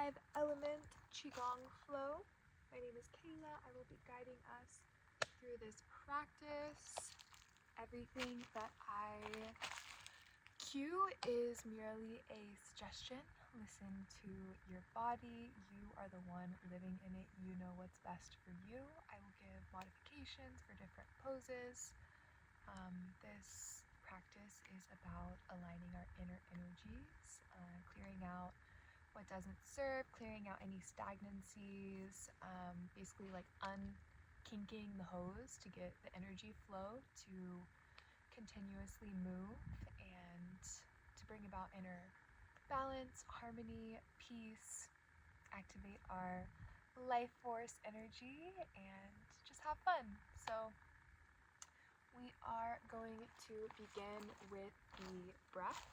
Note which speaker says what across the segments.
Speaker 1: 5-element qigong flow. My name is Kayla. I will be guiding us through this practice. Everything that I cue is merely a suggestion. Listen to your body. You are the one living in it. You know what's best for you. I will give modifications for different poses. This practice is about aligning our inner energies, clearing out what doesn't serve, clearing out any stagnancies, basically like unkinking the hose to get the energy flow to continuously move and to bring about inner balance, harmony, peace, activate our life force energy, and just have fun. So we are going to begin with the breath.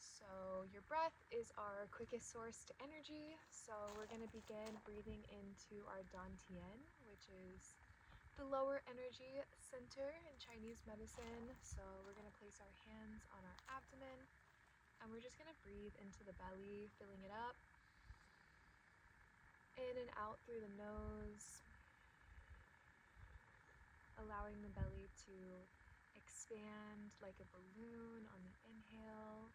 Speaker 1: So your breath is our quickest source to energy. So we're going to begin breathing into our dantian, which is the lower energy center in Chinese medicine. So we're going to place our hands on our abdomen and we're just going to breathe into the belly, filling it up. In and out through the nose, allowing the belly to expand like a balloon on the inhale,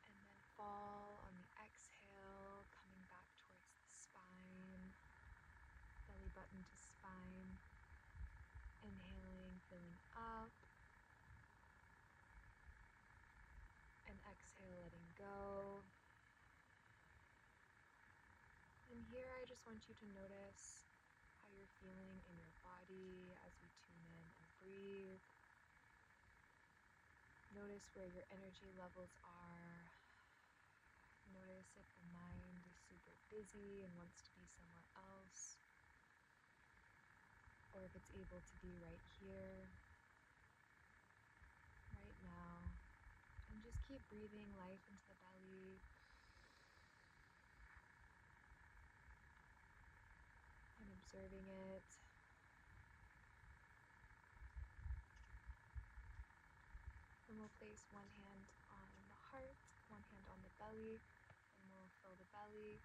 Speaker 1: and then fall on the exhale, coming back towards the spine, belly button to spine, inhaling, filling up, and exhale, letting go. And here I just want you to notice how you're feeling in your body as we tune in and breathe. Notice where your energy levels are. Notice if the mind is super busy and wants to be somewhere else, or if it's able to be right here, right now. And just keep breathing life into the belly. And observing it. And we'll place one hand on the heart, one hand on the belly, and we'll fill the belly.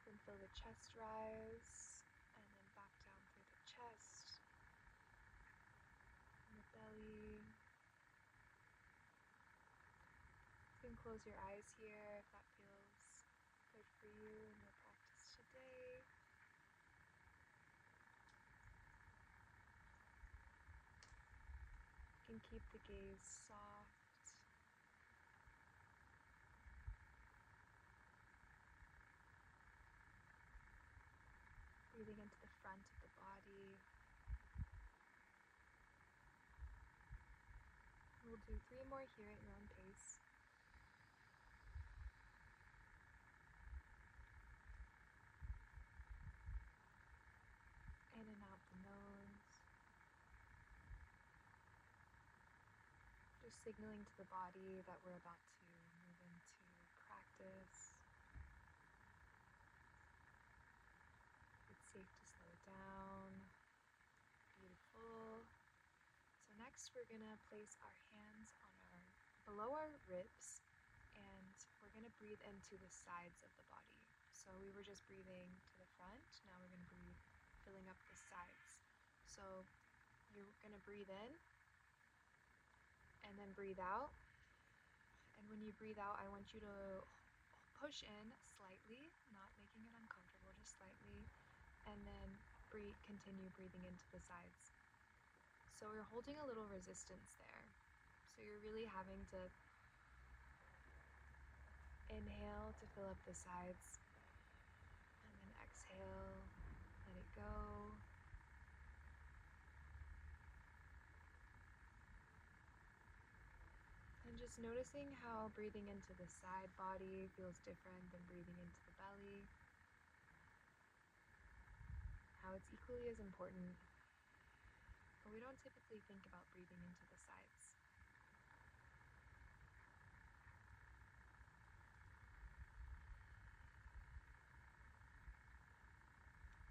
Speaker 1: Then feel the chest rise, and then back down through the chest, and the belly. You can close your eyes here if that feels good for you in your practice today. You can keep the gaze soft. Breathing into the front of the body. We'll do 3 more here at your own pace. In and out the nose. Just signaling to the body that we're about to move into practice. It's safe to slow down. Beautiful. So next we're going to place our hands on below our ribs, and we're going to breathe into the sides of the body. So we were just breathing to the front. Now we're going to breathe, filling up the sides. So you're going to breathe in and then breathe out. And when you breathe out, I want you to push in slightly, not making it uncomfortable, just slightly, and then continue breathing into the sides. So you're holding a little resistance there. So you're really having to inhale to fill up the sides, and then exhale, let it go. And just noticing how breathing into the side body feels different than breathing into the belly. How it's equally as important, but we don't typically think about breathing into the sides.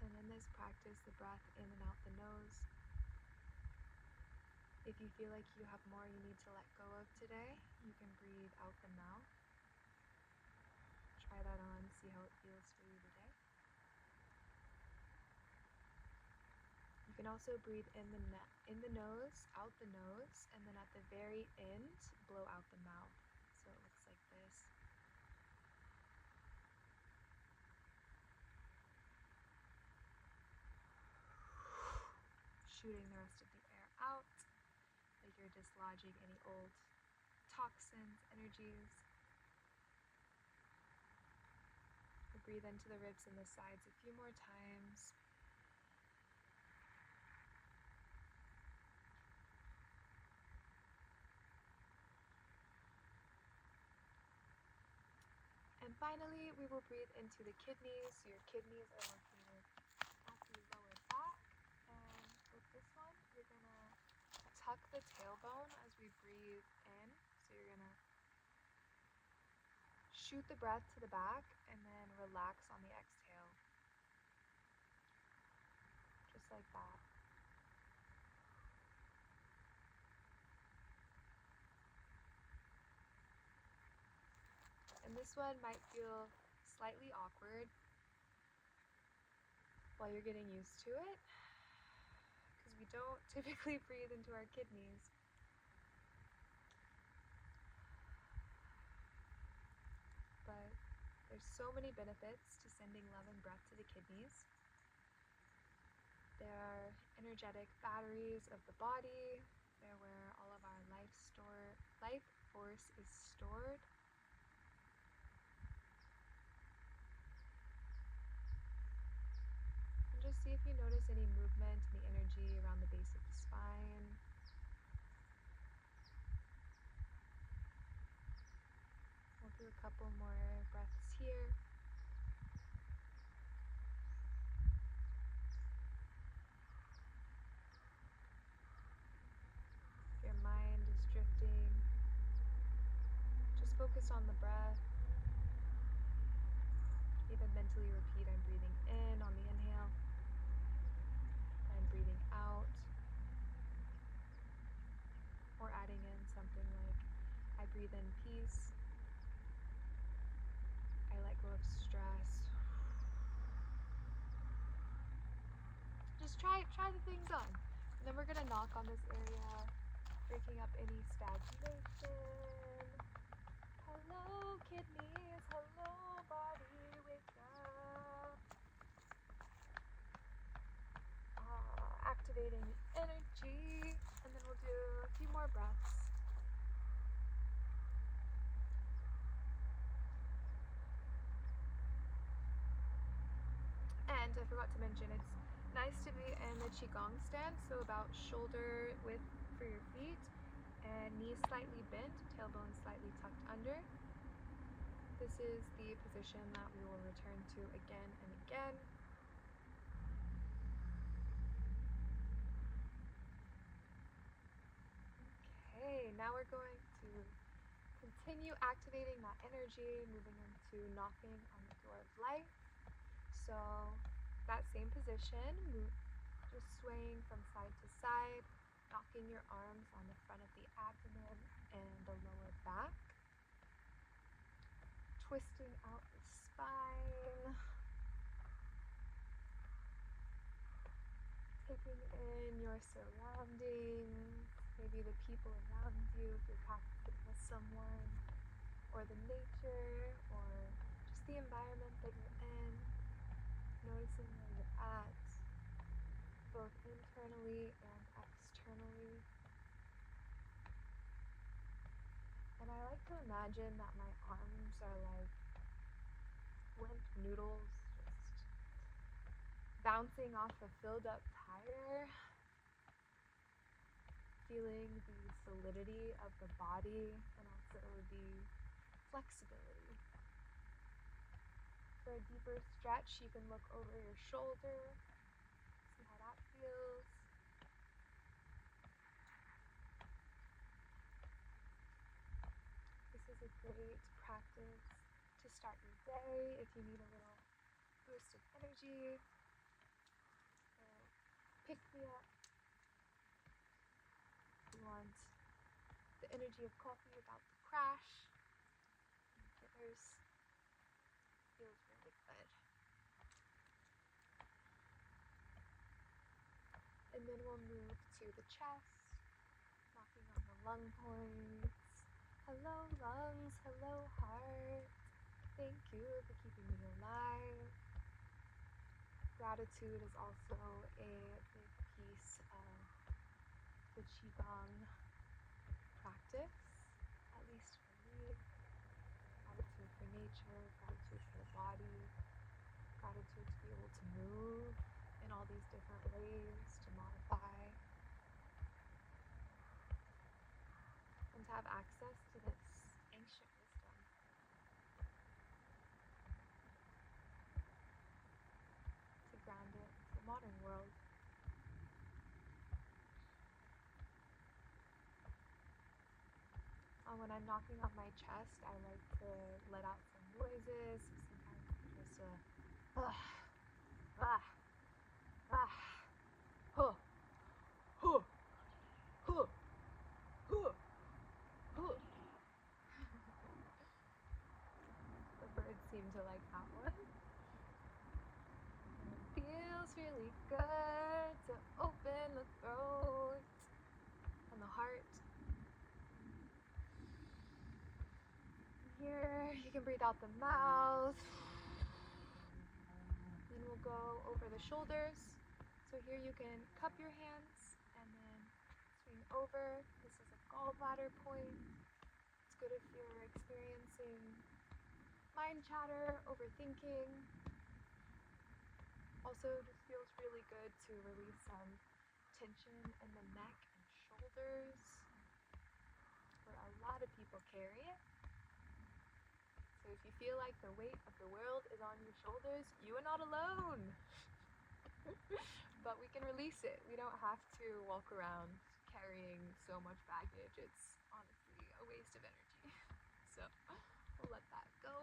Speaker 1: And in this practice, the breath in and out the nose. If you feel like you have more you need to let go of today, you can breathe out the mouth. see how it feels for you today. You can also breathe in the nose, out the nose, and then at the very end, blow out the mouth. So it looks like this. Shooting the rest of the air out, like you're dislodging any old toxins, energies. Breathe into the ribs and the sides a few more times. And finally, we will breathe into the kidneys. So your kidneys are located at the lower back. And with this one, you're going to tuck the tailbone as we breathe in. So you're going to shoot the breath to the back and then relax on the exhale. Just like that. And this one might feel slightly awkward while you're getting used to it, because we don't typically breathe into our kidneys. But there's so many benefits to sending love and breath to the kidneys. They're energetic batteries of the body. They're where all of our life force is stored. And just see if you notice any movement in the energy around the base of the spine. We'll do a couple more breaths here. If your mind is drifting, just focus on the breath. Even mentally repeat, I'm breathing in on the inhale. I'm breathing out. Or adding in something like, I breathe in peace. I let go of stress. Just try the things on. And then we're going to knock on this area, breaking up any stagnation. Hello, kidneys. Hello, body. Wake up. Activating energy. And then we'll do a few more breaths. And I forgot to mention, it's nice to be in the qigong stance, so about shoulder width for your feet, and knees slightly bent, tailbone slightly tucked under. This is the position that we will return to again and again. Okay, now we're going to continue activating that energy, moving into knocking on the door of life. So that same position, just swaying from side to side, knocking your arms on the front of the abdomen and the lower back, twisting out the spine, taking in your surroundings, maybe the people around you if you're practicing with someone, or the nature, or just the environment that you're in, noticing where you're at, both internally and externally. And I like to imagine that my arms are like limp noodles, just bouncing off a filled up tire, feeling the solidity of the body and also the flexibility. For a deeper stretch, you can look over your shoulder, see how that feels. This is a great practice to start your day if you need a little boost of energy, pick me up. You want the energy of coffee without the crash. There's feels very will move to the chest, knocking on the lung points. Hello lungs, hello heart. Thank you for keeping me alive. Gratitude is also a big piece of the qigong practice, at least for me. Gratitude for nature, gratitude for the body, gratitude to be able to move in all these different ways, to modify, and to have access to this ancient wisdom. To ground it to the modern world. When I'm knocking on my chest, I like to let out some noises, sometimes just ah, ah, ah, huh, huh, huh, huh, huh. The birds seem to like that one. It feels really good to open the throat and the heart. Here, you can breathe out the mouth. Then we'll go over the shoulders. So here you can cup your hands and then swing over. This is a gallbladder point. It's good if you're experiencing mind chatter, overthinking. Also, just feels really good to release some tension in the neck and shoulders, where a lot of people carry it. So if you feel like the weight of the world is on your shoulders, you are not alone. But we can release it. We don't have to walk around carrying so much baggage. It's honestly a waste of energy. So we'll let that go.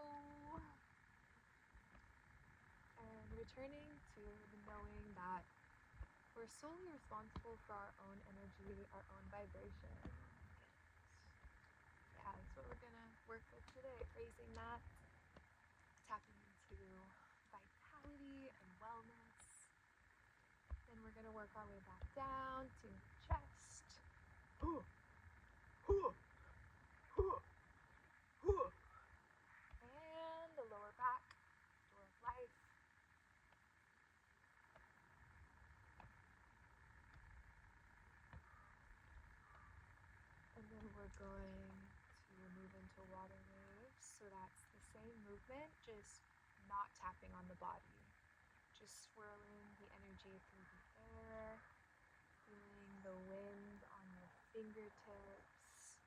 Speaker 1: And returning to the knowing that we're solely responsible for our own energy, our own vibration. Yeah, that's what we're gonna work with today, raising that, tapping into vitality and wellness. Then we're gonna work our way back down to chest. And the lower back, door of life. And then we're going to move into water waves. So that's the same movement, just not tapping on the body. Just swirling the energy through the air, feeling the wind on your fingertips,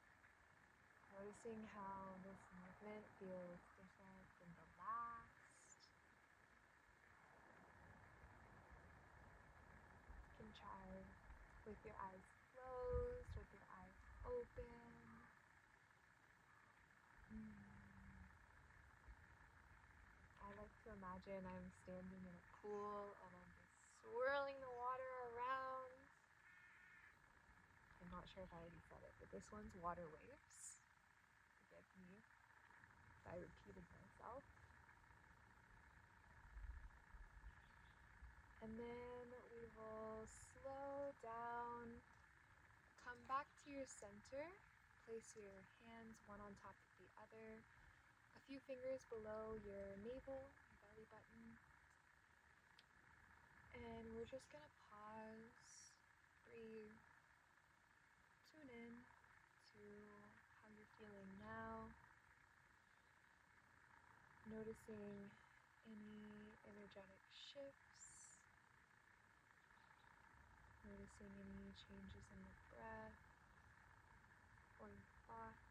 Speaker 1: noticing how this movement feels different than the last. You can try with your eyes closed, with your eyes open. I like to imagine I'm standing in a pool and I'm just swirling the water around. I'm not sure if I already said it, but this one's water waves. Forgive me if I repeated myself. And then we will slow down, come back to your center, place your hands one on top of the other, a few fingers below your navel, your belly button. And we're just gonna pause, breathe, tune in to how you're feeling now, noticing any energetic shifts, noticing any changes in the breath or your thoughts.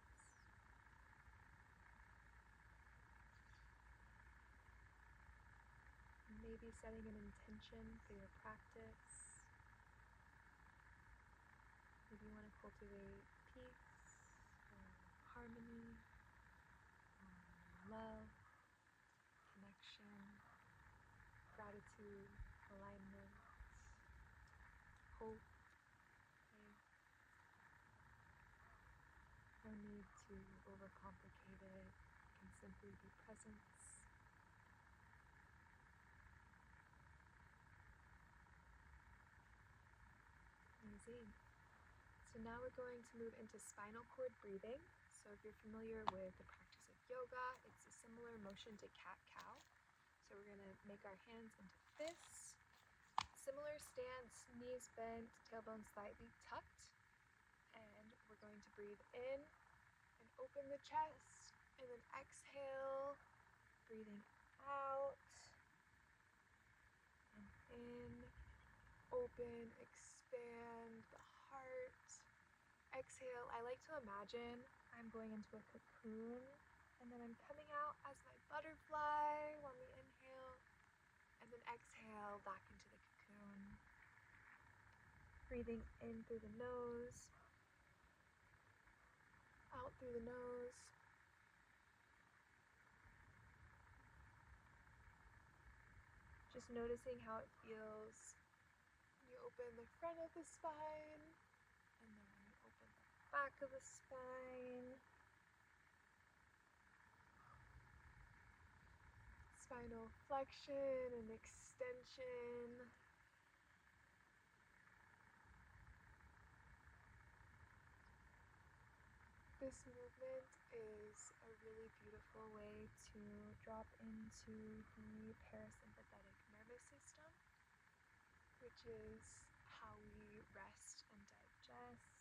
Speaker 1: Maybe setting an intention for your practice. Maybe you want to cultivate peace, or harmony, love, connection, gratitude, alignment, hope, faith. No need to overcomplicate it. It can simply be presence. same. So now we're going to move into spinal cord breathing. So if you're familiar with the practice of yoga, it's a similar motion to cat-cow. So we're going to make our hands into fists. Similar stance, knees bent, tailbone slightly tucked. And we're going to breathe in and open the chest. And then exhale, breathing out. And in, open, expand the heart. Exhale, I like to imagine I'm going into a cocoon, and then I'm coming out as my butterfly on the inhale, and then exhale back into the cocoon. Breathing in through the nose, out through the nose. Just noticing how it feels. You open the front of the spine, and then when you open the back of the spine. Spinal flexion and extension. This movement is a really beautiful way to drop into the parasympathetic nervous system, which is how we rest and digest.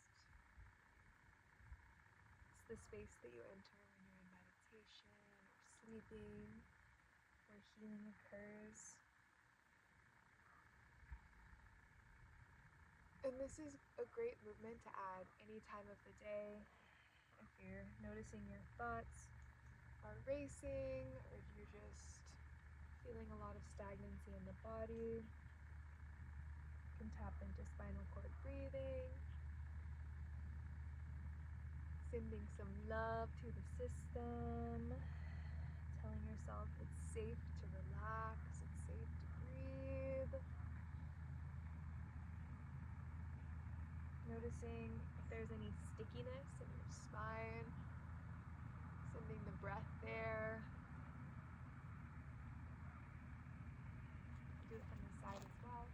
Speaker 1: It's the space that you enter when you're in meditation or sleeping, where healing occurs. And this is a great movement to add any time of the day. If you're noticing your thoughts are racing, or you're just feeling a lot of stagnancy in the body, you can tap into spinal cord breathing, sending some love to the system, telling yourself it's safe to relax, it's safe to breathe. Noticing if there's any stickiness in your spine, sending the breath there. Do it from the side as well.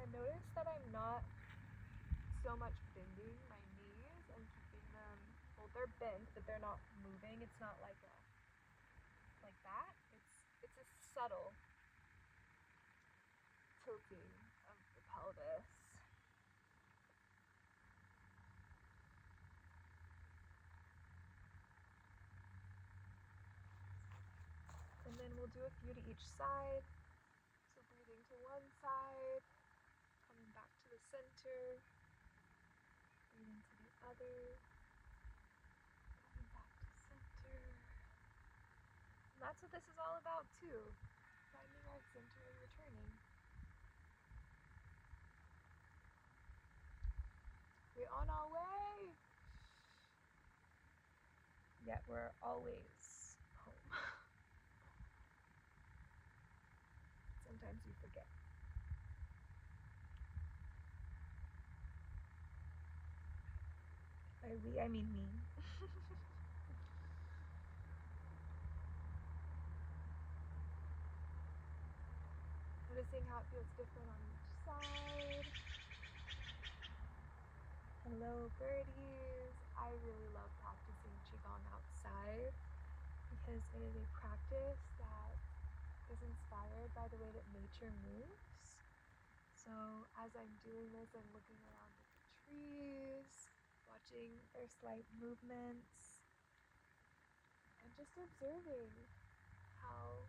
Speaker 1: And notice that I'm not so much bending my knees and keeping them, well, they're bent, but they're not moving. It's not like that. It's a subtle tilting of the pelvis. And then we'll do a few to each side. So breathing to one side, coming back to the center, breathing to the other, coming back to center. And that's what this is all about too, finding our center and returning. We're on our way, yet we're always home. Sometimes you forget. By we, I mean me. Noticing how it feels different on each side. Hello, birdies. I really love practicing qigong outside because it is a practice that is inspired by the way that nature moves. So as I'm doing this, I'm looking around at the trees, watching their slight movements, and just observing how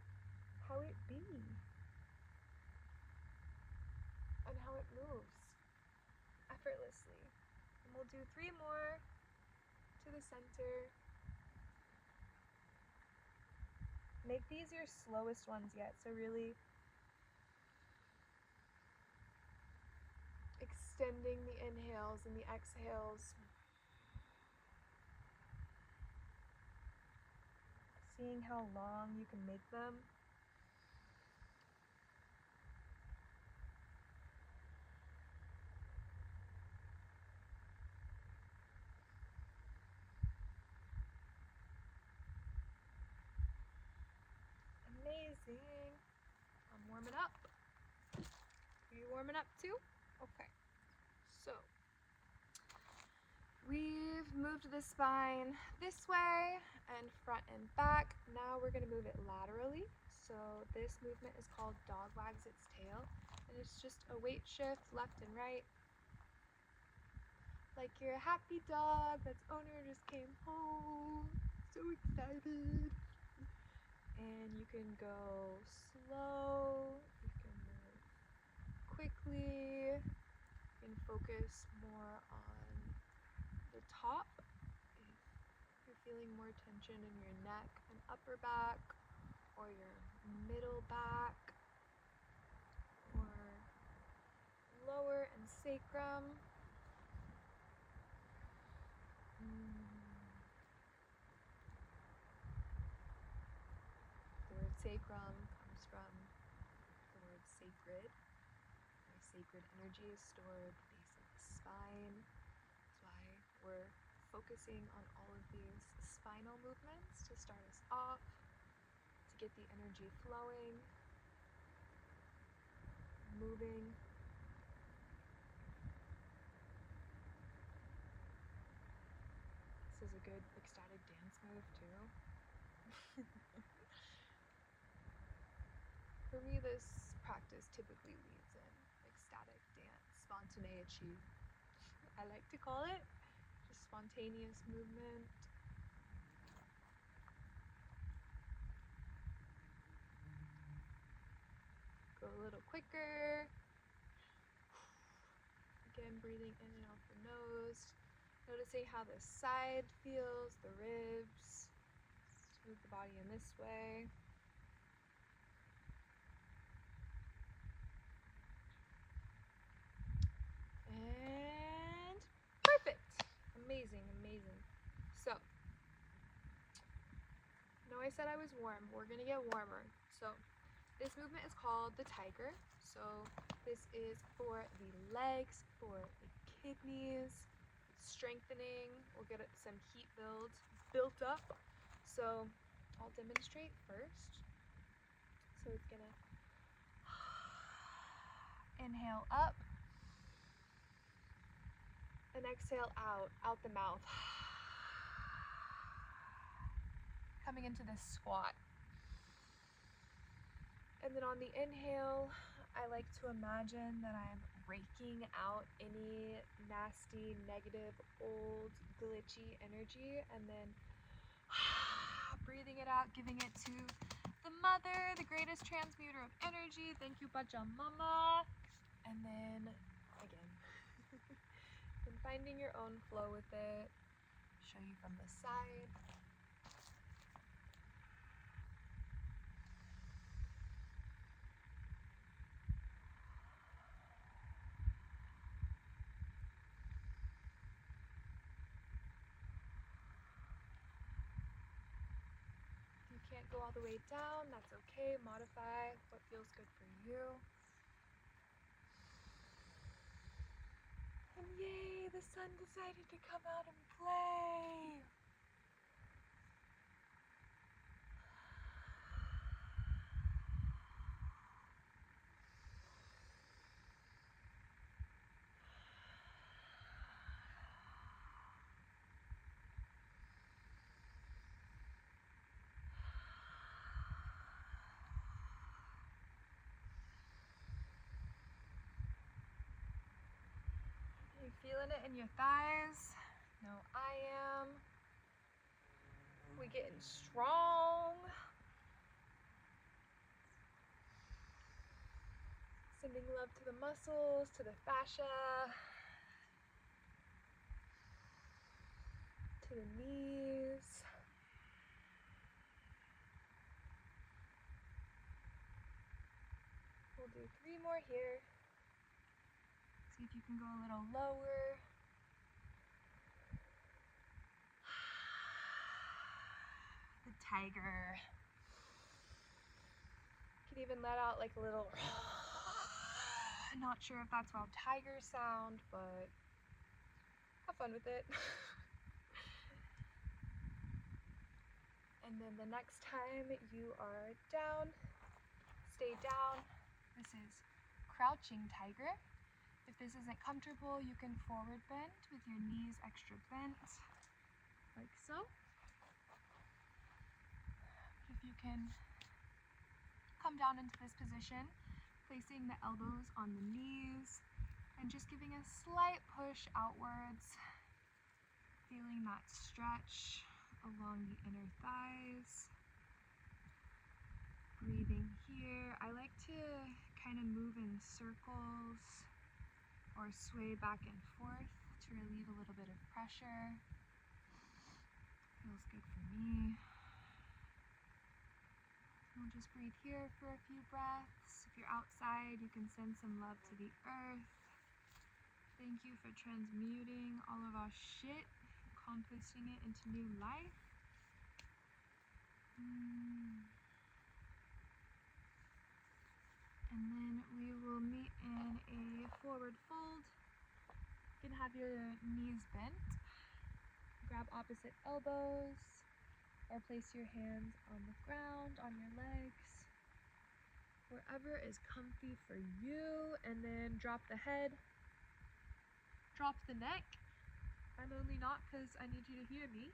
Speaker 1: it be and how it moves effortlessly. And we'll do 3 more to the center. Make these your slowest ones yet, so really extending the inhales and the exhales. Seeing how long you can make them. Amazing. One more warming up. Are you warming up too? Okay. So we've moved the spine this way and front and back. Now we're going to move it laterally. So this movement is called dog wags its tail, and it's just a weight shift left and right. Like you're a happy dog that's owner just came home, so excited. And you can go slow, you can move quickly, you can focus more on the top if you're feeling more tension in your neck and upper back, or your middle back, or lower and sacrum. The word sacrum comes from the word sacred. Where sacred energy is stored at the base of the spine. That's why we're focusing on all of these spinal movements to start us off, to get the energy flowing, moving. This is a good ecstatic dance move too. For me, this practice typically leads in ecstatic dance, spontaneity, I like to call it. Just spontaneous movement. Go a little quicker. Again, breathing in and out the nose. Noticing how the side feels, the ribs. Just move the body in this way. And perfect. Amazing, amazing. So, no, I said I was warm. We're gonna get warmer. So, this movement is called the tiger. So, this is for the legs, for the kidneys, strengthening. We'll get some heat built up. So, I'll demonstrate first. So, it's gonna inhale up and exhale out the mouth. Coming into this squat. And then on the inhale, I like to imagine that I'm raking out any nasty, negative, old, glitchy energy, and then breathing it out, giving it to the mother, the greatest transmuter of energy. Thank you, Pachamama. And then again. And finding your own flow with it. Show you from the side. If you can't go all the way down, that's okay. Modify what feels good for you. And yay, the sun decided to come out and play. You feeling it in your thighs? No, I am. We getting strong. Sending love to the muscles, to the fascia, to the knees. We'll do 3 more here. See if you can go a little lower. The tiger. You could even let out like a little. Not sure if that's how tigers sound, but have fun with it. And then the next time you are down, stay down. This is crouching tiger. If this isn't comfortable, you can forward bend with your knees extra bent, like so. If you can come down into this position, placing the elbows on the knees and just giving a slight push outwards, feeling that stretch along the inner thighs. Breathing here. I like to kind of move in circles or sway back and forth to relieve a little bit of pressure. Feels good for me. We'll just breathe here for a few breaths. If you're outside, you can send some love to the earth. Thank you for transmuting all of our shit, composting it into new life. And then we will meet in a forward fold. You can have your knees bent. Grab opposite elbows or place your hands on the ground, on your legs, wherever is comfy for you. And then drop the head, drop the neck. I'm only not because I need you to hear me.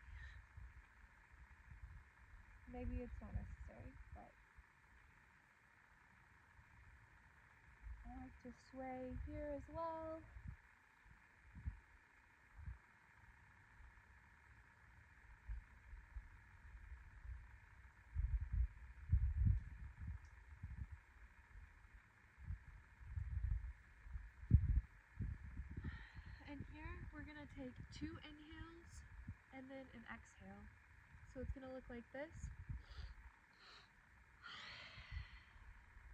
Speaker 1: Maybe it's not necessary, but I like to sway here as well. And here we're gonna take 2 inhales and then an exhale. So it's gonna look like this.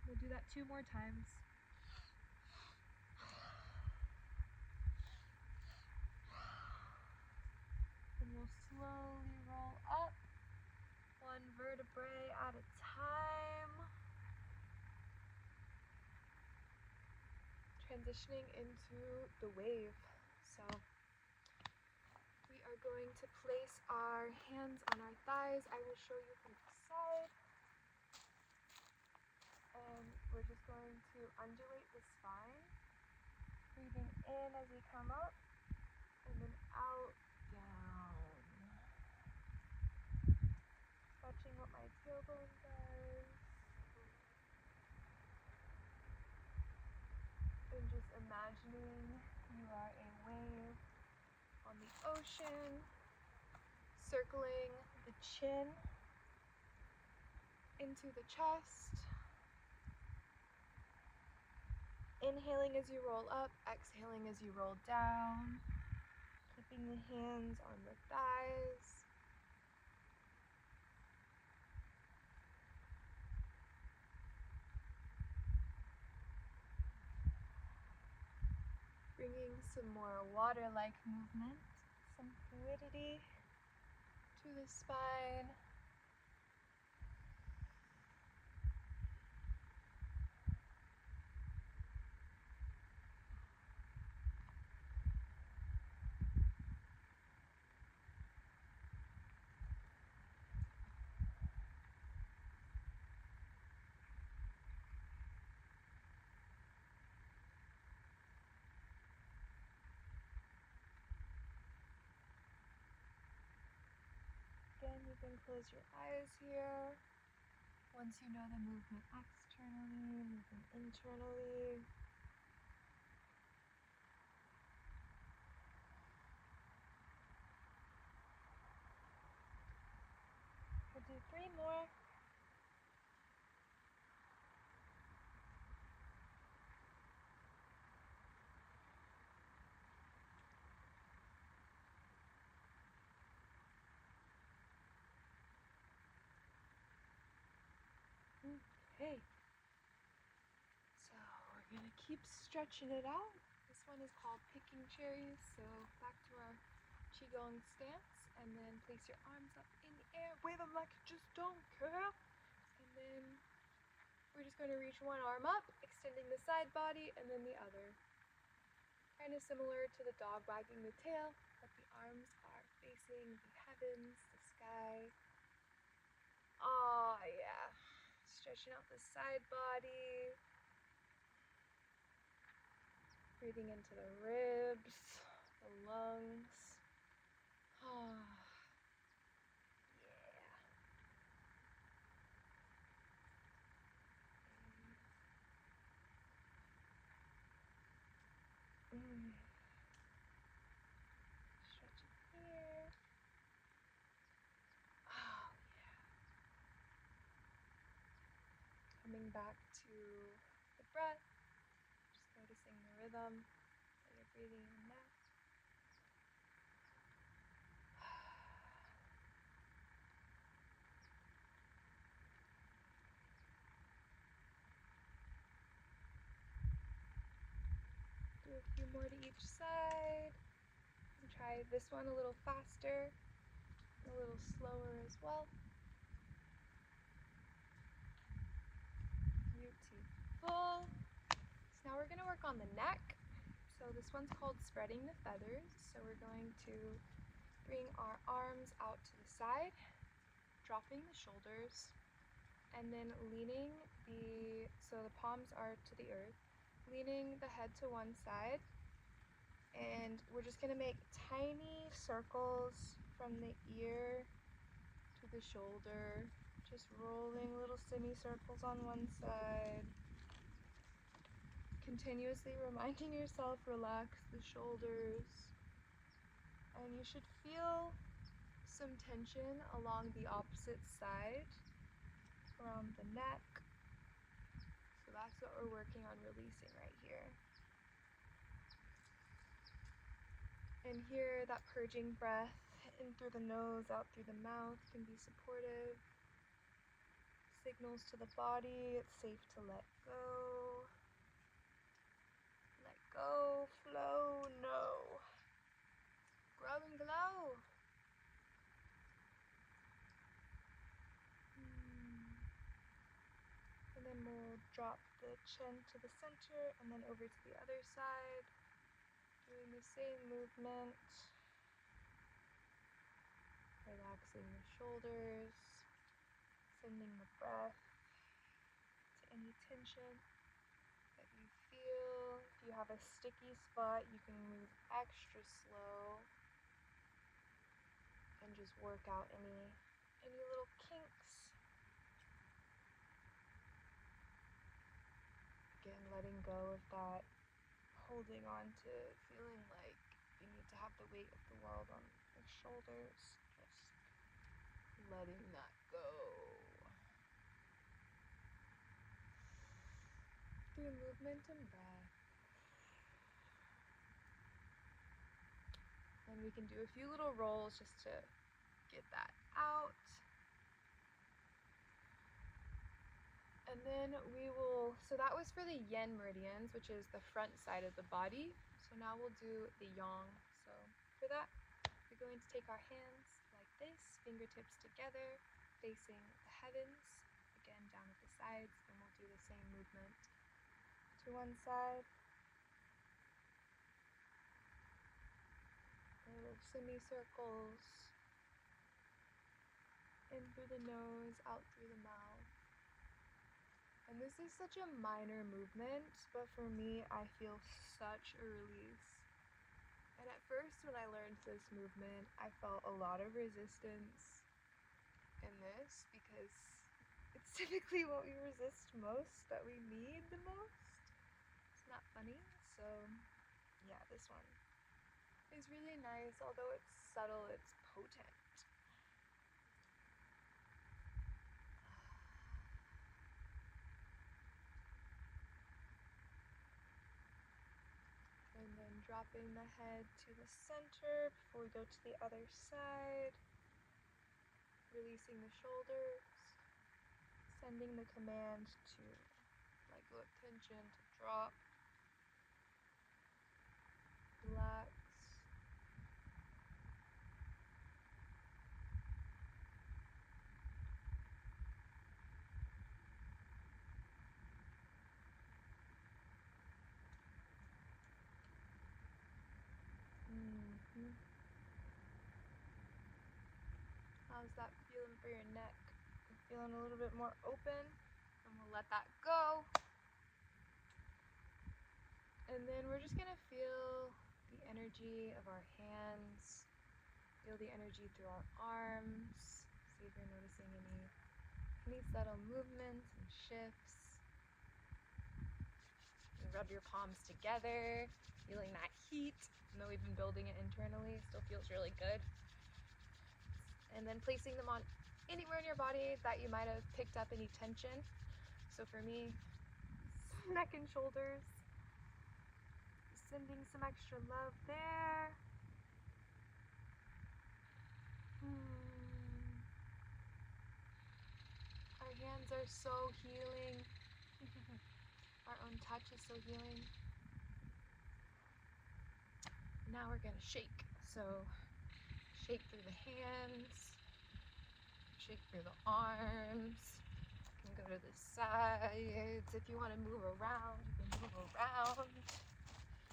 Speaker 1: We'll do that 2 more times. And we'll slowly roll up, 1 vertebrae at a time. Transitioning into the wave. So we are going to place our hands on our thighs. I will show you from the side. And we're just going to undulate the spine. Breathing in as we come up, and then out, down. Watching what my tailbone does. And just imagining you are a wave on the ocean, circling the chin into the chest. Inhaling as you roll up, exhaling as you roll down. Keeping the hands on the thighs. Bringing some more water-like movement, some fluidity to the spine. Again, you can close your eyes here. Once you know the movement externally, movement internally. We'll do 3 more. Okay. So we're gonna keep stretching it out. This one is called picking cherries. So back to our qigong stance, and then place your arms up in the air, wave them like you just don't care. And then we're just going to reach one arm up, extending the side body, and then the other. Kind of similar to the dog wagging the tail, but the arms are facing the heavens, the sky. Oh yeah, stretching out the side body. Breathing into the ribs, the lungs. Yeah. Stretching here. Oh, yeah. Coming back to the breath, just noticing the rhythm that you're breathing in now. Do a few more to each side. And try this one a little faster, a little slower as well. Beautiful. So now we're going to work on the neck. So this one's called spreading the feathers. So we're going to bring our arms out to the side, dropping the shoulders, and then leaning so the palms are to the earth, leaning the head to one side, and we're just going to make tiny circles from the ear to the shoulder, just rolling little semicircles on one side, continuously reminding yourself, relax the shoulders, and you should feel some tension along the opposite side, around the neck. So that's what we're working on releasing right here. And here, that purging breath in through the nose, out through the mouth can be supportive. Signals to the body, it's safe to let go. Let go, flow, no. Grow and glow. And then we'll drop the chin to the center and then over to the other side. Doing the same movement. Relaxing the shoulders. Sending the breath to any tension that you feel. If you have a sticky spot, you can move extra slow and just work out any little kinks. Again, letting go of that holding on to feeling like you need to have the weight of the world on your shoulders. Just letting that go. Through movement and breath. And we can do a few little rolls just to get that out. And then so that was for the yin meridians, which is the front side of the body. So now we'll do the yang. So for that, we're going to take our hands like this, fingertips together, facing the heavens. Again, down at the sides, and we'll do the same movement to one side. Little semicircles. In through the nose, out through the mouth. And this is such a minor movement, but for me, I feel such a release. And at first, when I learned this movement, I felt a lot of resistance in this because it's typically what we resist most, that we need the most. It's not funny. So yeah, this one is really nice. Although it's subtle, it's potent. And then dropping the head to the center before we go to the other side. Releasing the shoulders. Sending the command to let go of tension, to drop. Relax. How's that feeling for your neck? You're feeling a little bit more open, and we'll let that go. And then we're just gonna feel the energy of our hands, feel the energy through our arms, see if you're noticing any subtle movements and shifts. And rub your palms together, feeling that heat. Even though we've been building it internally, it still feels really good. And then placing them on anywhere in your body that you might have picked up any tension. So for me, neck and shoulders. Sending some extra love there. Our hands are so healing. Our own touch is so healing. Now we're gonna shake. So shake through the hands, shake through the arms. You can go to the sides. If you want to move around, you can move around.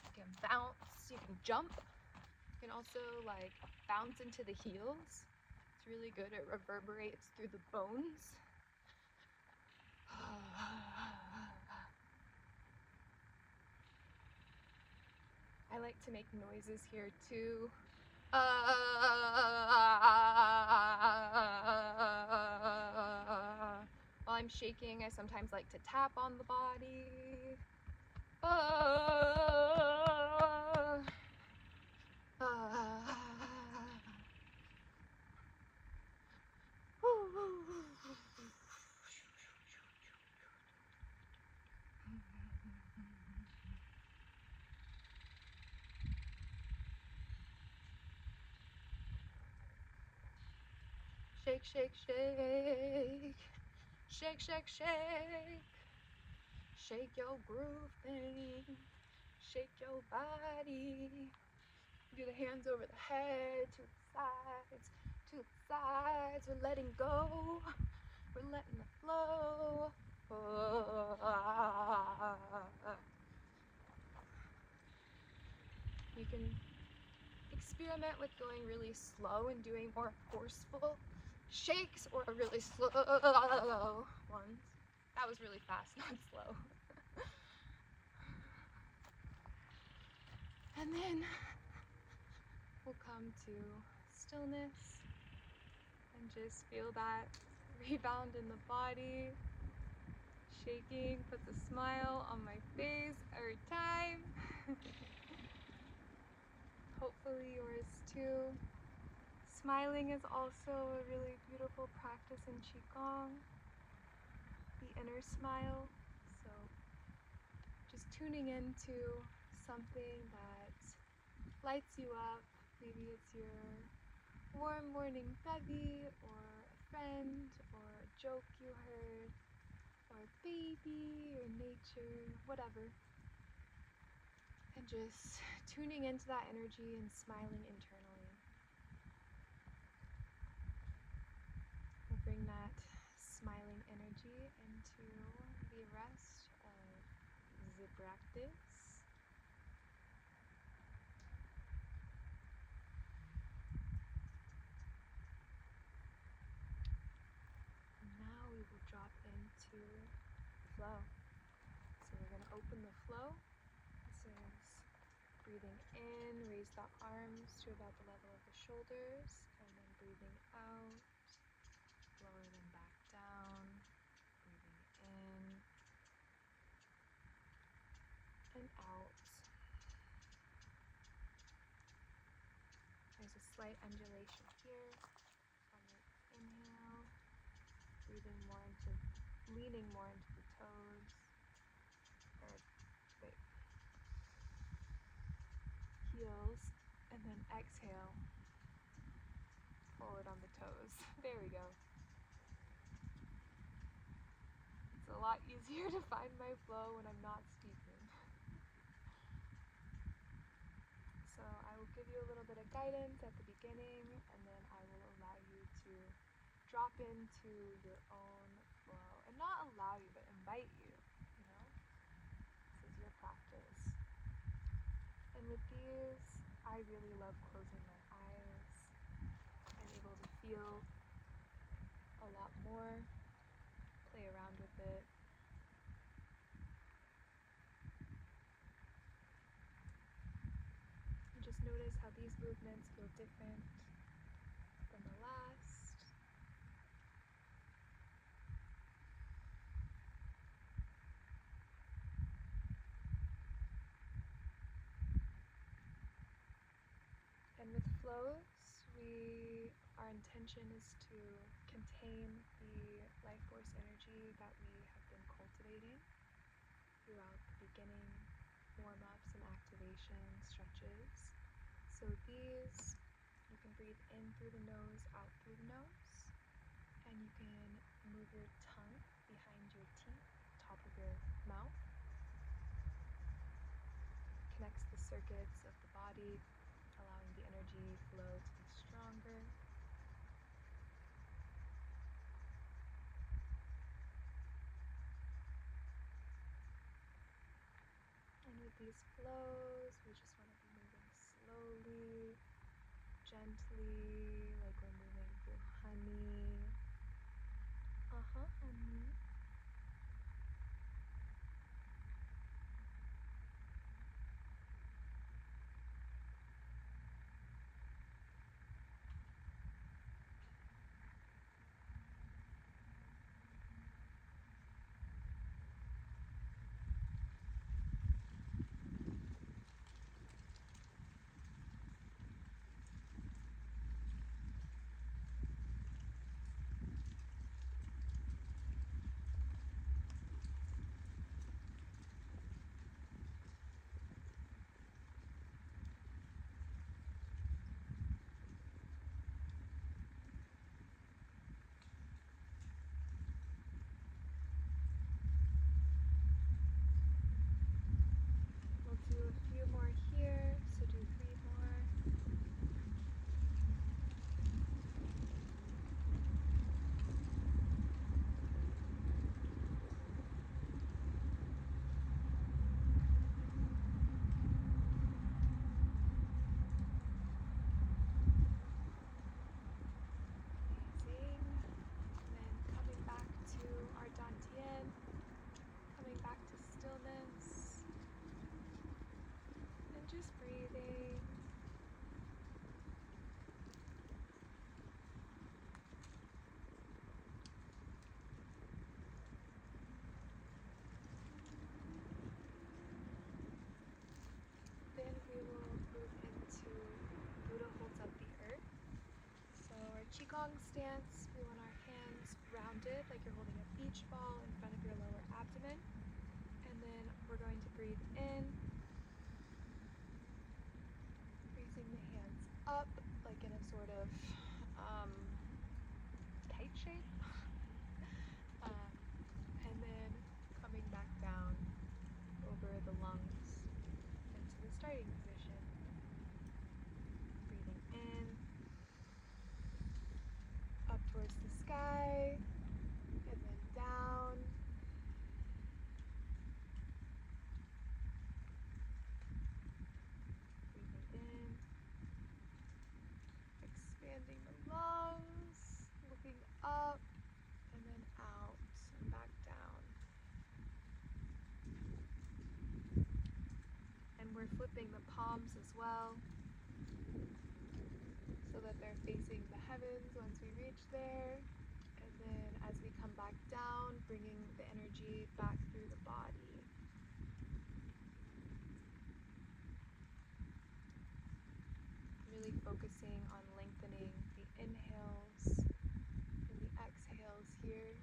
Speaker 1: You can bounce, you can jump. You can also like bounce into the heels. It's really good. It reverberates through the bones. I like to make noises here too. While I'm shaking, I sometimes like to tap on the body. Shake, shake, shake. Shake, shake, shake. Shake your groove thing. Shake your body. Do the hands over the head, to the sides, to the sides. We're letting go. We're letting the flow. You can experiment with going really slow and doing more forceful shakes or really slow ones. That was really fast, not slow. And then we'll come to stillness and just feel that rebound in the body. Shaking puts a smile on my face every time. Hopefully yours too. Smiling is also a really beautiful practice in qigong. The inner smile. So just tuning into something that lights you up. Maybe it's your warm morning bevy, or a friend, or a joke you heard, or a baby, or nature, whatever. And just tuning into that energy and smiling internally. We'll bring that smiling energy into the rest of the practice. And now we will drop into flow. So we're going to open the flow. This is breathing in, raise the arms to about the level of the shoulders, and then breathing out, lower them back down, breathing in and out. There's a slight undulation here on your inhale, leaning more into the toes, heels, and then exhale, forward on the toes. There we go. It's a lot easier to find my flow when I'm not speaking. So I will give you a little bit of guidance at the beginning, and then I will allow you to drop into your own flow. And not allow you, but invite you, you know? This is your practice. And with these, I really love closing my eyes. I'm able to feel a lot more, play around with it. movements feel different than the last. And with flows, our intention is to contain the life force energy that we have been cultivating throughout the beginning warm-ups and activation stretches. So these, you can breathe in through the nose, out through the nose, and you can move your tongue behind your teeth, top of your mouth. Connects the circuits of the body, allowing the energy flow to be stronger. And with these flows, we just want to be moving slowly, gently, like we're moving through honey. Honey. We'll do a few more here, so do 3 more. Amazing. And then coming back to our dantian, coming back to stillness, and just breathing. Then we will move into Buddha holds up the earth. So our qigong stance, we want our hands rounded like you're holding a beach ball in front of your lower abdomen. And then we're going to breathe in, raising the hands up like in a sort of kite shape. And then coming back down over the lungs into the starting position. Breathing in, up towards the sky, and then down. Breathing in, expanding the lungs, looking up, and then out and back down. And we're flipping the palms as well, so that they're facing the heavens once we reach there. And then as we come back down, bringing the energy back through the body. Really focusing on lengthening the inhales and the exhales here.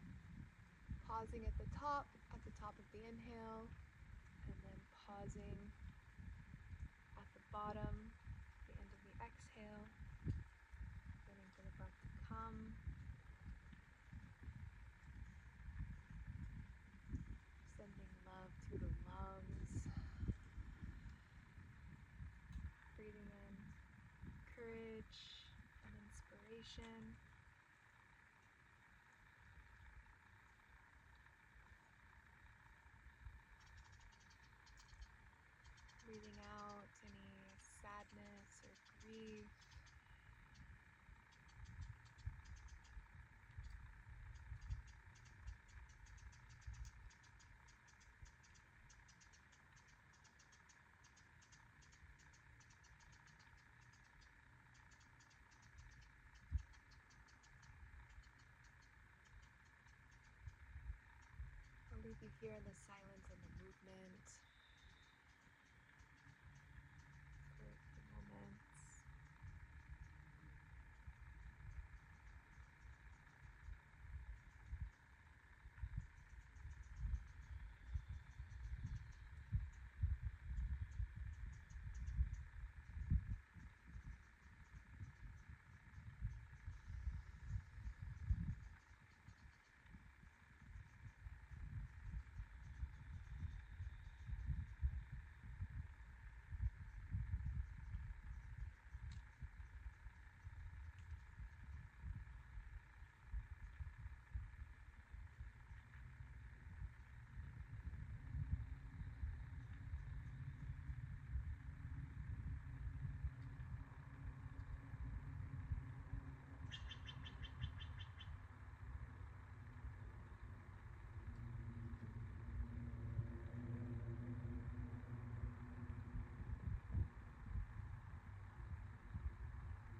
Speaker 1: Pausing at the top of the inhale, and then pausing at the bottom, the end of the exhale, waiting for the breath to come. Sending love to the lungs. Breathing in courage and inspiration. Breathing out any sadness or grief. you hear in the silence and the movement for a few moments.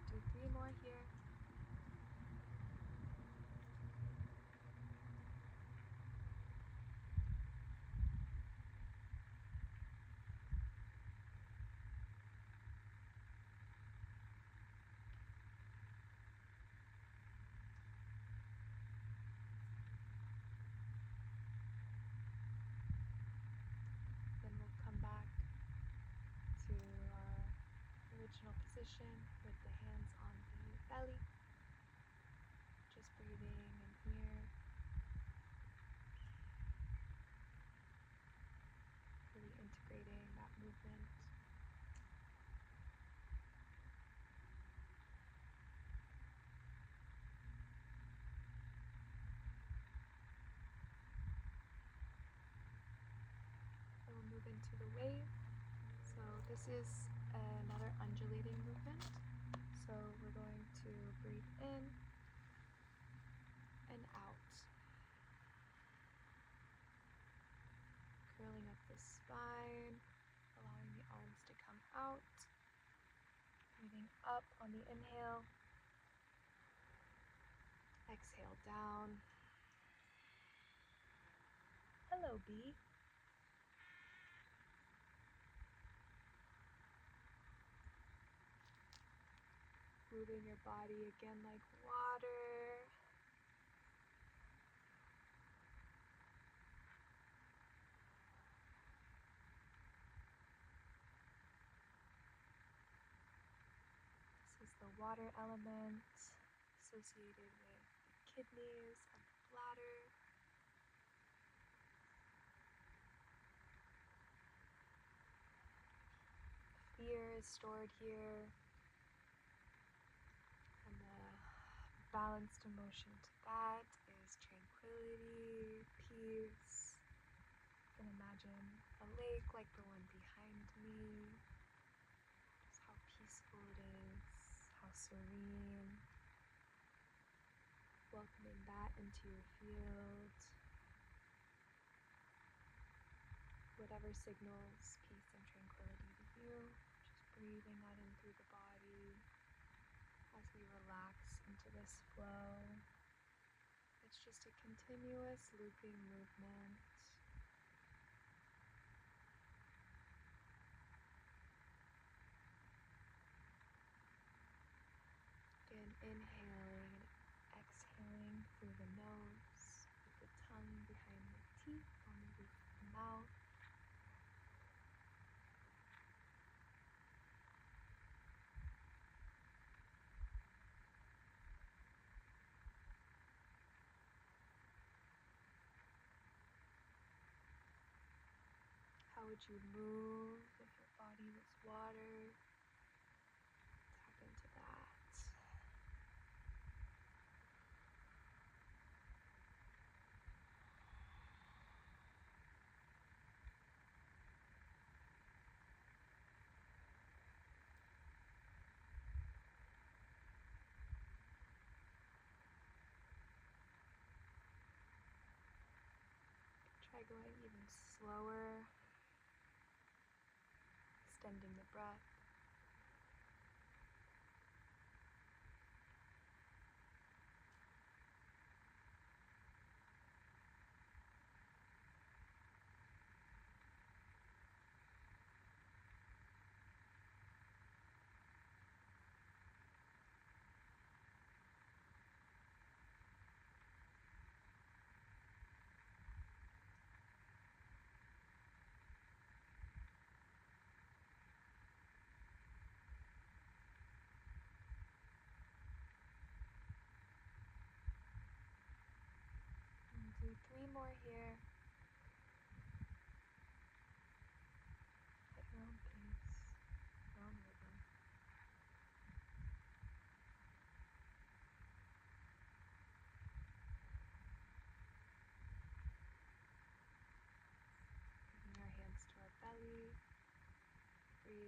Speaker 1: Do 3 more here. Then we'll come back to our original position with the hands on the belly. Just breathing in here. Really integrating that movement. And we'll move into the wave. So this is another undulating movement. So we're going to breathe in and out. Curling up the spine, allowing the arms to come out. Breathing up on the inhale. Exhale down. Hello, bee. Moving your body again like water. This is the water element associated with the kidneys and the bladder. Fear is stored here, and the balanced emotion to that is tranquility, peace. You can imagine a lake like the one behind me. Just how peaceful it is, how serene. Welcoming that into your field. Whatever signals peace and tranquility to you, just breathing that in through the body as we relax into this flow. It's just a continuous looping movement. Again, inhaling and exhaling through the nose with the tongue behind the teeth on the roof of the mouth. How would you move if your body was water? Tap into that. Try going even slower, extending the breath.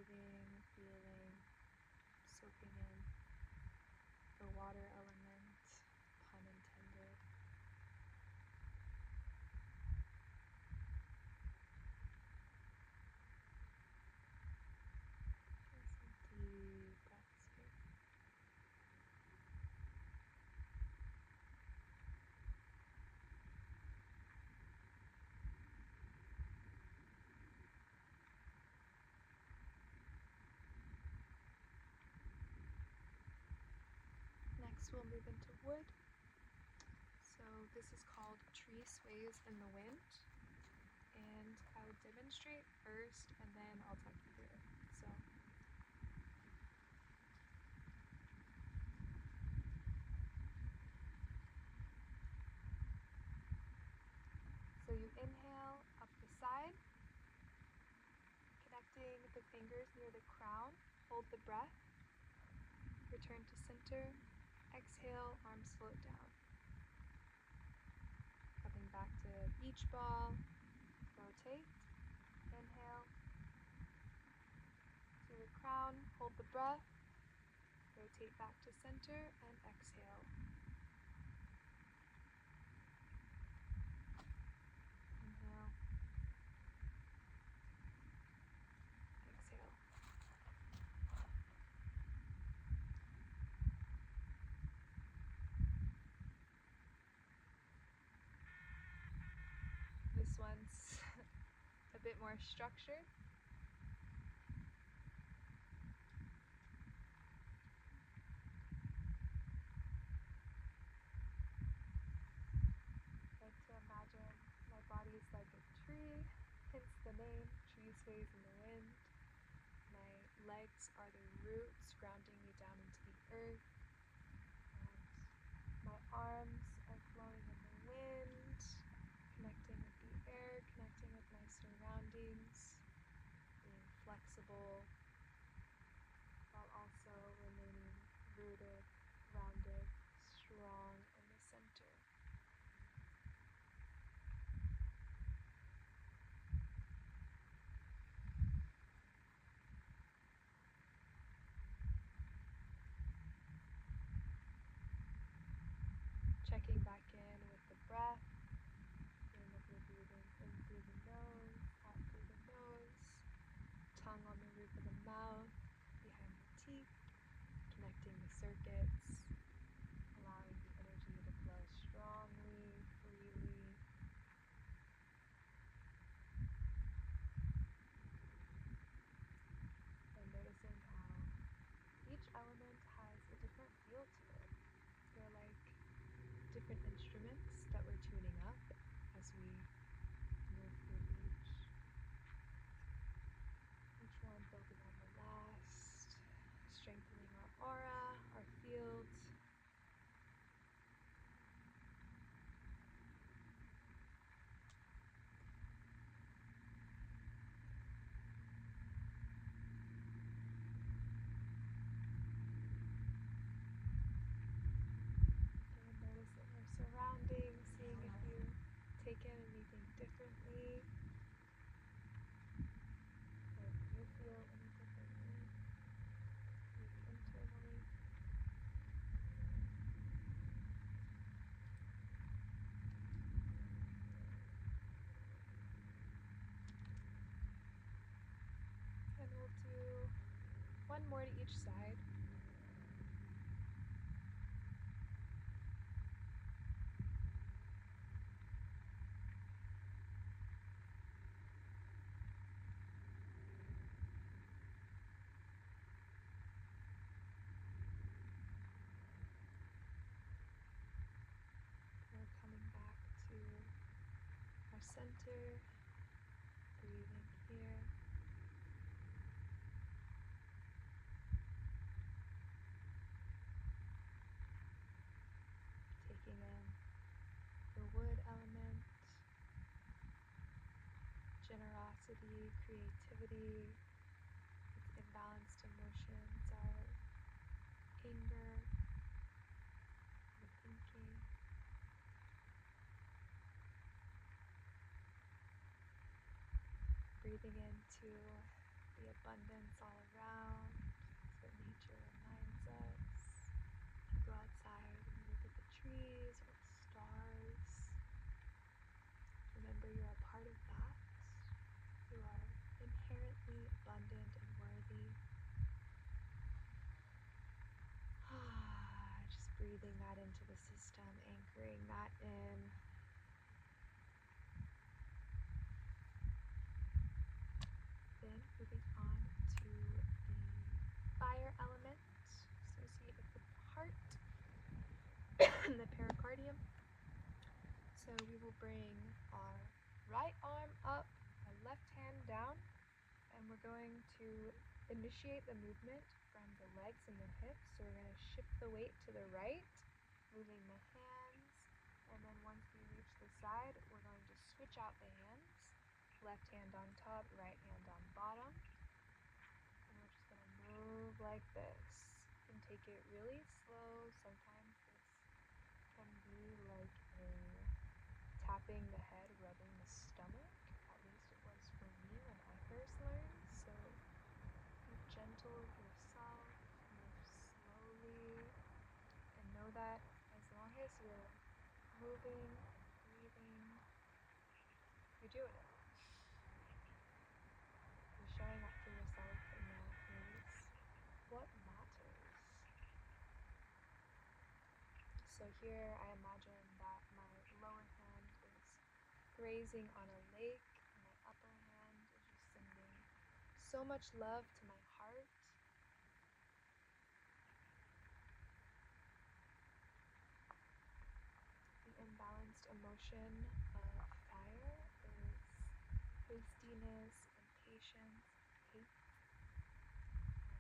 Speaker 1: breathing, feeling, soaking in the water element, pun intended. Take some deep breaths here. Next we'll move into wood. So this is called tree sways in the wind, and I'll demonstrate first and then I'll talk you through it. So you inhale up the side, connecting the fingers near the crown, hold the breath, return to center, exhale, arms float down. Coming back to beach ball, rotate, inhale, to the crown, hold the breath, rotate back to center, and exhale. Inhale, exhale. This one's a bit more structured. I like to imagine my body is like a tree, hence the name, tree sways in the wind. My legs are the roots grounding me down into the earth. And my arms are flowing in the wind, connecting with the air, connecting with my surroundings, being flexible, while also remaining rooted, grounded, strong in the center. Checking back in with the breath, feeling if you're breathing in through the nose, out through the nose, tongue on the roof of the mouth, behind the teeth, connecting the circuits, allowing the energy to flow strongly, freely. And noticing how each element has a different feel to it. They're like different instruments that we're tuning up as we move through each one building on the last, strengthening our aura, our field. And noticing our surroundings, seeing if you take in anything differently, or if you feel any differently, maybe internally. And we'll do one more to each side. We're coming back to our center, breathing here. Taking in the wood element, generosity, creativity, its imbalanced emotions, our anger, the thinking. Breathing into the abundance all around. That's what nature reminds us. You go outside and you look at the trees or the stars. Remember, you're a part of that. You are inherently abundant and worthy. Just breathing that into the system, anchoring that in. Then moving on to the fire element, associated with the heart and the pericardium. So we will bring our right arm up, our left hand down, and we're going to initiate the movement from the legs and the hips. So we're going to shift the weight to the right, moving the hands, and then once we reach the side, we're going to switch out the hands. Left hand on top, right hand on bottom. And we're just going to move like this. You can take it really slow. Sometimes this can be like a tapping the head, rubbing the stomach. At least it was for me when I first learned. So be gentle with yourself, move slowly, and know that as long as you're moving, breathing, you're doing it. You're showing up for yourself, and that is what matters. So here I imagine that my lower hand is grazing on a lake, and my upper hand is just sending so much love to my heart. The imbalanced emotion of fire is hastiness, impatience, hate.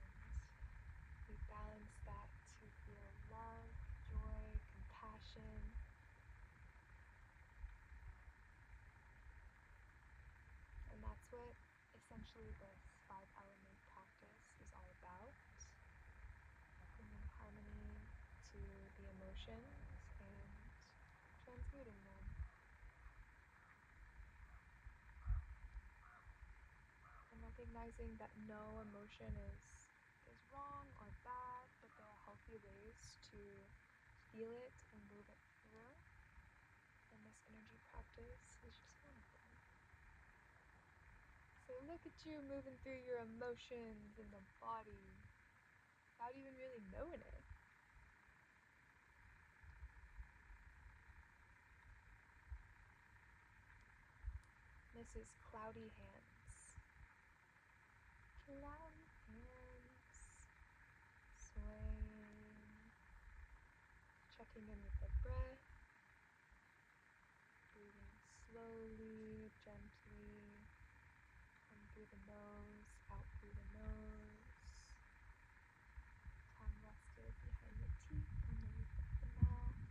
Speaker 1: And we balance that to feel love, joy, compassion. And that's what essentially this 5-element practice is all about. Bringing harmony to the emotions and transmuting them. And recognizing that no emotion is wrong or bad, but there are healthy ways to feel it and move it through. And this energy practice is just one of them. So look at you moving through your emotions in the body without even really knowing it. This is cloudy hands. Cloudy hands. Swaying. Checking in with the breath. Breathing slowly, gently. In through the nose, out through the nose. Tongue rested behind the teeth on the roof of the mouth.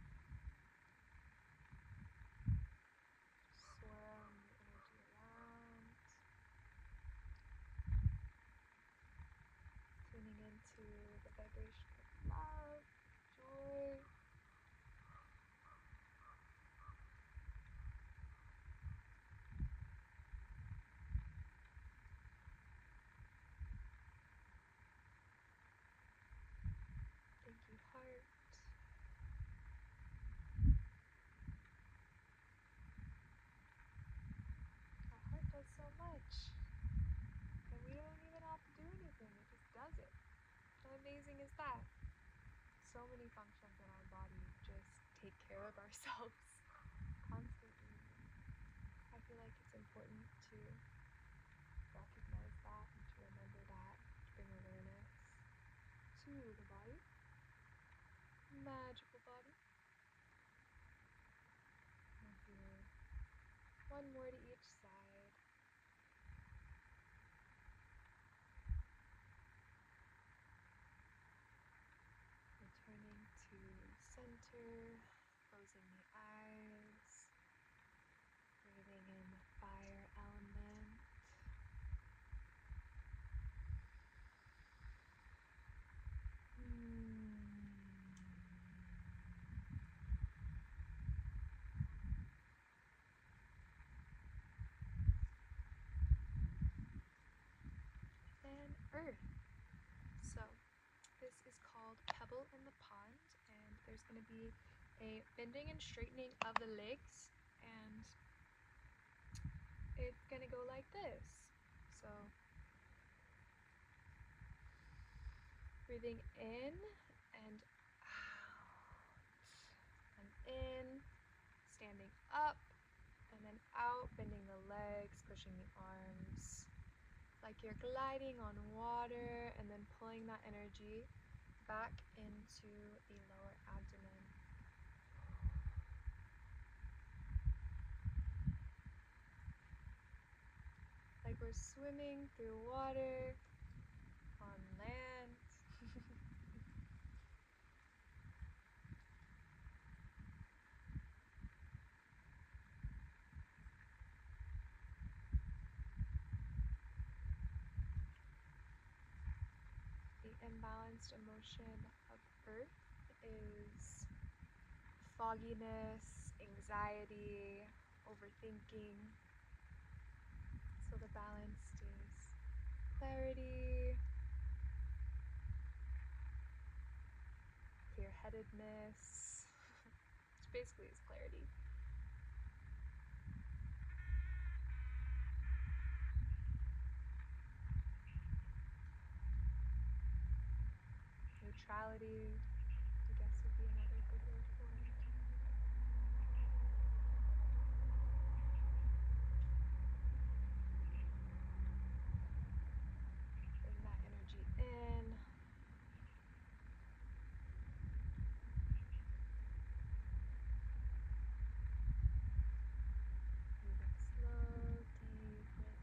Speaker 1: Swirling the energy around. Tuning into the vibration of love, joy. Thank you, heart. Our heart does so much. And we don't even have to do anything. It just does it. How amazing is that? So many functions in our body just take care of ourselves constantly. I feel like it's important to recognize that and to remember that, to bring awareness to the body. Magical body. And here, one more to each side. Returning to center, closing the eyes, breathing in the fire element. bubble in the pond, and there's going to be a bending and straightening of the legs, and it's going to go like this. So breathing in and out, and in, standing up, and then out, bending the legs, pushing the arms. It's like you're gliding on water, and then pulling that energy back into the lower abdomen. Like we're swimming through water on land. The imbalanced emotion of earth is fogginess, anxiety, overthinking. So the balanced is clarity, clear-headedness, which basically is clarity. Neutrality, I guess, would be another good word for it. Bring that energy in. Moving slow, deep, rhythmic.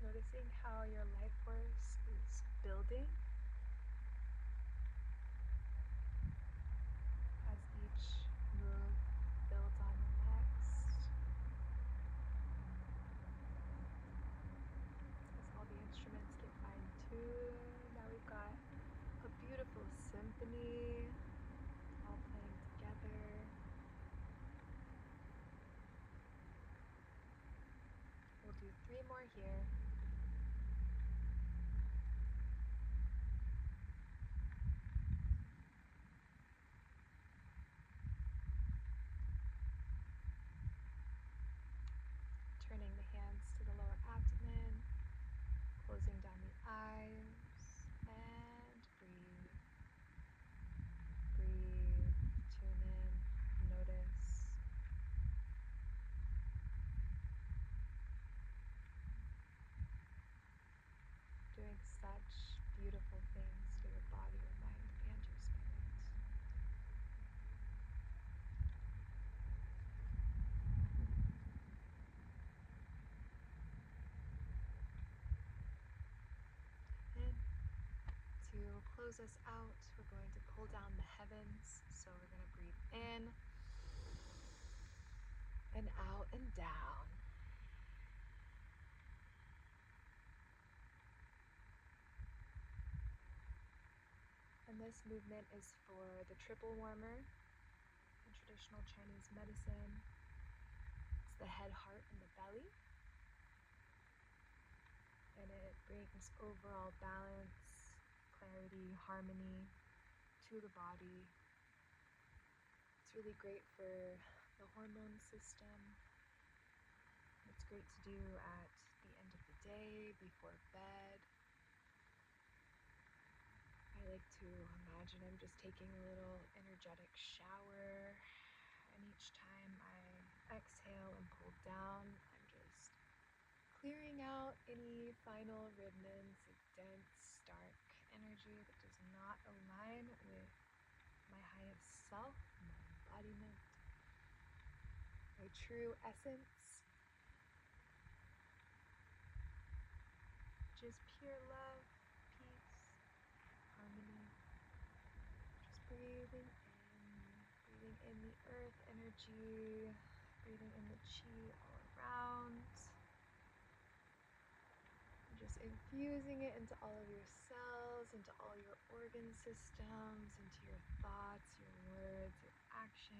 Speaker 1: Noticing how your life force is building as each move builds on the next. As all the instruments get fine-tuned, now we've got a beautiful symphony all playing together. We'll do 3 more here. Turning the hands to the lower abdomen, closing down the eyes, and breathe. Breathe, tune in, notice. Doing such beautiful things for your body, your mind, and your spirit. And to close us out, we're going to pull down the heavens. So we're going to breathe in and out and down. And this movement is for the triple warmer in traditional Chinese medicine. It's the head, heart, and the belly. And it brings overall balance, clarity, harmony to the body. It's really great for the hormone system. It's great to do at the end of the day, before bed. I like to imagine I'm just taking a little energetic shower, and each time I exhale and pull down, I'm just clearing out any final remnants of dense, dark energy that does not align with my highest self, my embodiment, my true essence, which is pure love, peace, harmony. Just breathing in the earth energy, breathing in the qi all around. And just infusing it into all of your cells, into all your organ systems, into your thoughts, your words, your actions.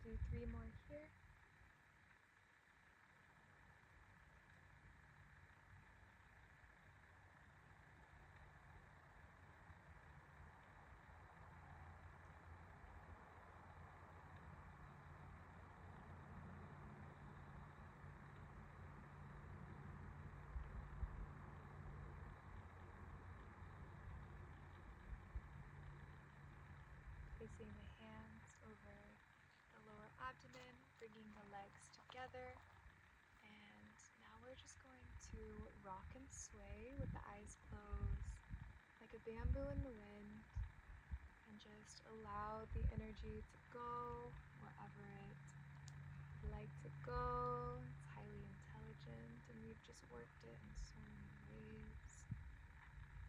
Speaker 1: Do 3 more here. Placing the hands over the lower abdomen, bringing the legs together. And now we're just going to rock and sway with the eyes closed, like a bamboo in the wind, and just allow the energy to go wherever it would like to go. It's highly intelligent, and we've just worked it in so many ways.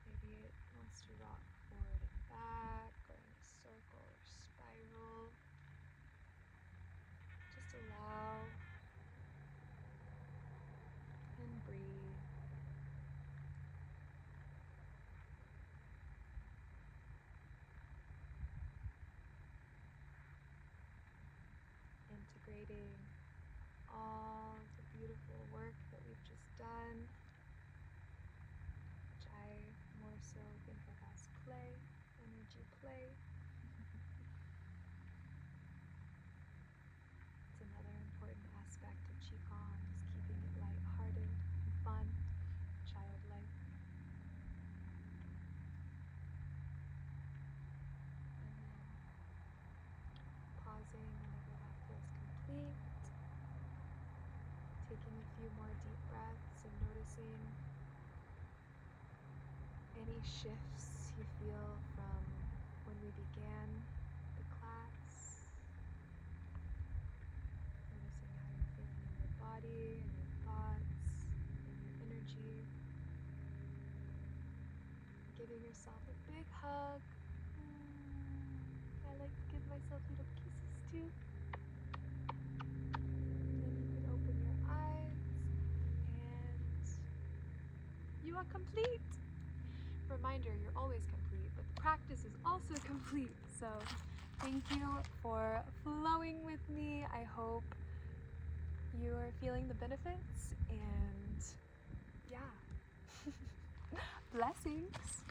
Speaker 1: Maybe it wants to rock forward and back, or in a circle or spiral. Just allow and breathe. Integrating all the beautiful work that we've just done, which I more so think of as play, energy play. It's another important aspect of qigong, is keeping it lighthearted and fun, childlike. And then pausing whenever that feels complete. Taking a few more deep breaths and noticing any shifts you feel from when we began the class. Noticing how you're feeling in your body and your thoughts and your energy. Giving yourself a big hug. I like to give myself little kisses too. Then you can open your eyes and you are complete. Reminder, you're always complete, but the practice is also complete. So thank you for flowing with me. I hope you're feeling the benefits, and yeah, blessings.